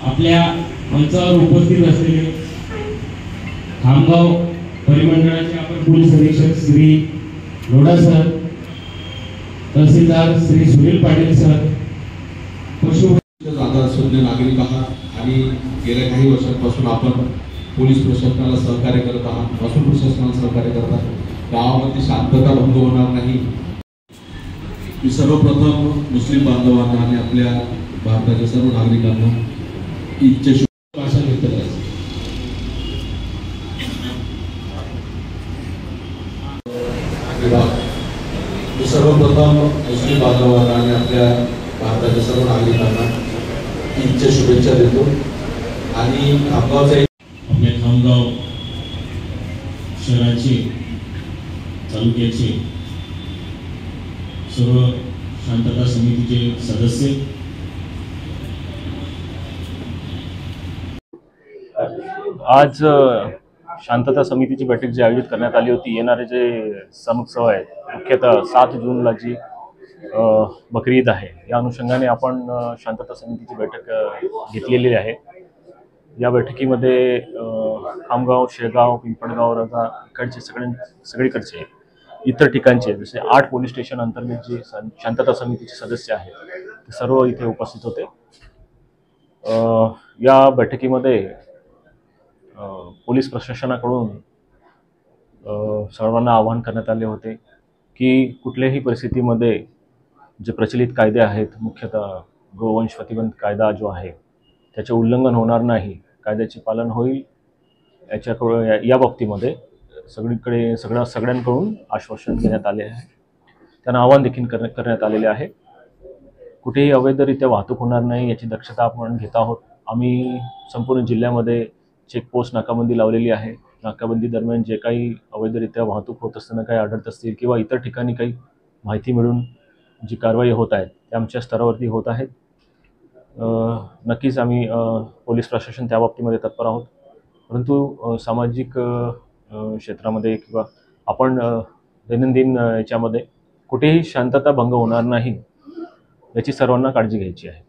आपल्या मंचावर उपस्थित असलेले खामगाव परिमंडळाचे आपण पोलीस अधीक्षक श्री लोढा सर, तहसीलदार श्री सुनील पाटील सर, पशुधन नागरिक आहात आणि गेल्या काही वर्षांपासून आपण पोलीस प्रशासनाला सहकार्य करत आहात, महसूल प्रशासनाला सहकार्य करत आहात। गावामध्ये शांतता भंग होणार नाही। मी सर्वप्रथम मुस्लिम बांधवांना आणि आपल्या भारताच्या सर्व नागरिकांना ईदच्या शुभेच्छा व्यक्त करतो। मी सर्वप्रथम मुस्लिम बांधवांना आणि आपल्या भारताच्या सर्व नागरिकांना ईदच्या शुभेच्छा देतो आणि खामगावचा आपल्या खामगाव शहराचे तालुक्याचे सर्व शांतता समितीचे सदस्य, आज शांतता समितीची बैठक जी आयोजित करण्यात आली होती, येणारे जे सण-उत्सव आहेत, मुख्यतः 7 जूनला जी बकरी ईद आहे, या अनुषंगाने आपण शांतता समितीची बैठक घेतलेली आहे। या बैठकीमध्ये खामगाव, शेगाव, पिंपळगाव, रजा इकडचे सगळीकडचे इतर ठिकाणचे जसे 8 पोलीस स्टेशन अंतर्गत जे शांतता समितीचे सदस्य आहेत ते सर्व इथे उपस्थित होते। या बैठकीमध्ये पोलीस प्रशासनाकडून सर्वांना आवाहन करण्यात आले होते की कुठल्याही परिस्थितीमध्ये जे प्रचलित कायदे आहेत, मुख्यतः गोवंश प्रतिबंध कायदा जो आहे त्याचे उल्लंघन होणार नाही, कायद्याचे पालन होईल या बाबतीमध्ये सगळ्यांकडून आश्वासन देण्यात आले आहे। त्यांना आवाहन देखील करण्यात आलेले आहे। कुठेही अवैधरित्या वाहतूक होणार नाही याची दक्षता आपण घेत आहोत। आम्ही संपूर्ण जिल्ह्यामध्ये चेकपोस्ट नाकाबंदी लावलेली आहे। नाकाबंदी दरम्यान जे काही अवैधरित्या वाहतूक होत असताना काही आढळत असतील किंवा इतर ठिकाणी काही माहिती मिळून जी कारवाई होत आहे ते आमच्या स्तरावरती होत आहेत। नक्कीच आम्ही पोलीस प्रशासन त्या बाबतीमध्ये तत्पर आहोत, परंतु सामाजिक क्षेत्रामध्ये किंवा आपण दैनंदिन याच्यामध्ये कुठेही शांतता भंग होणार नाही याची सर्वांना काळजी घ्यायची आहे।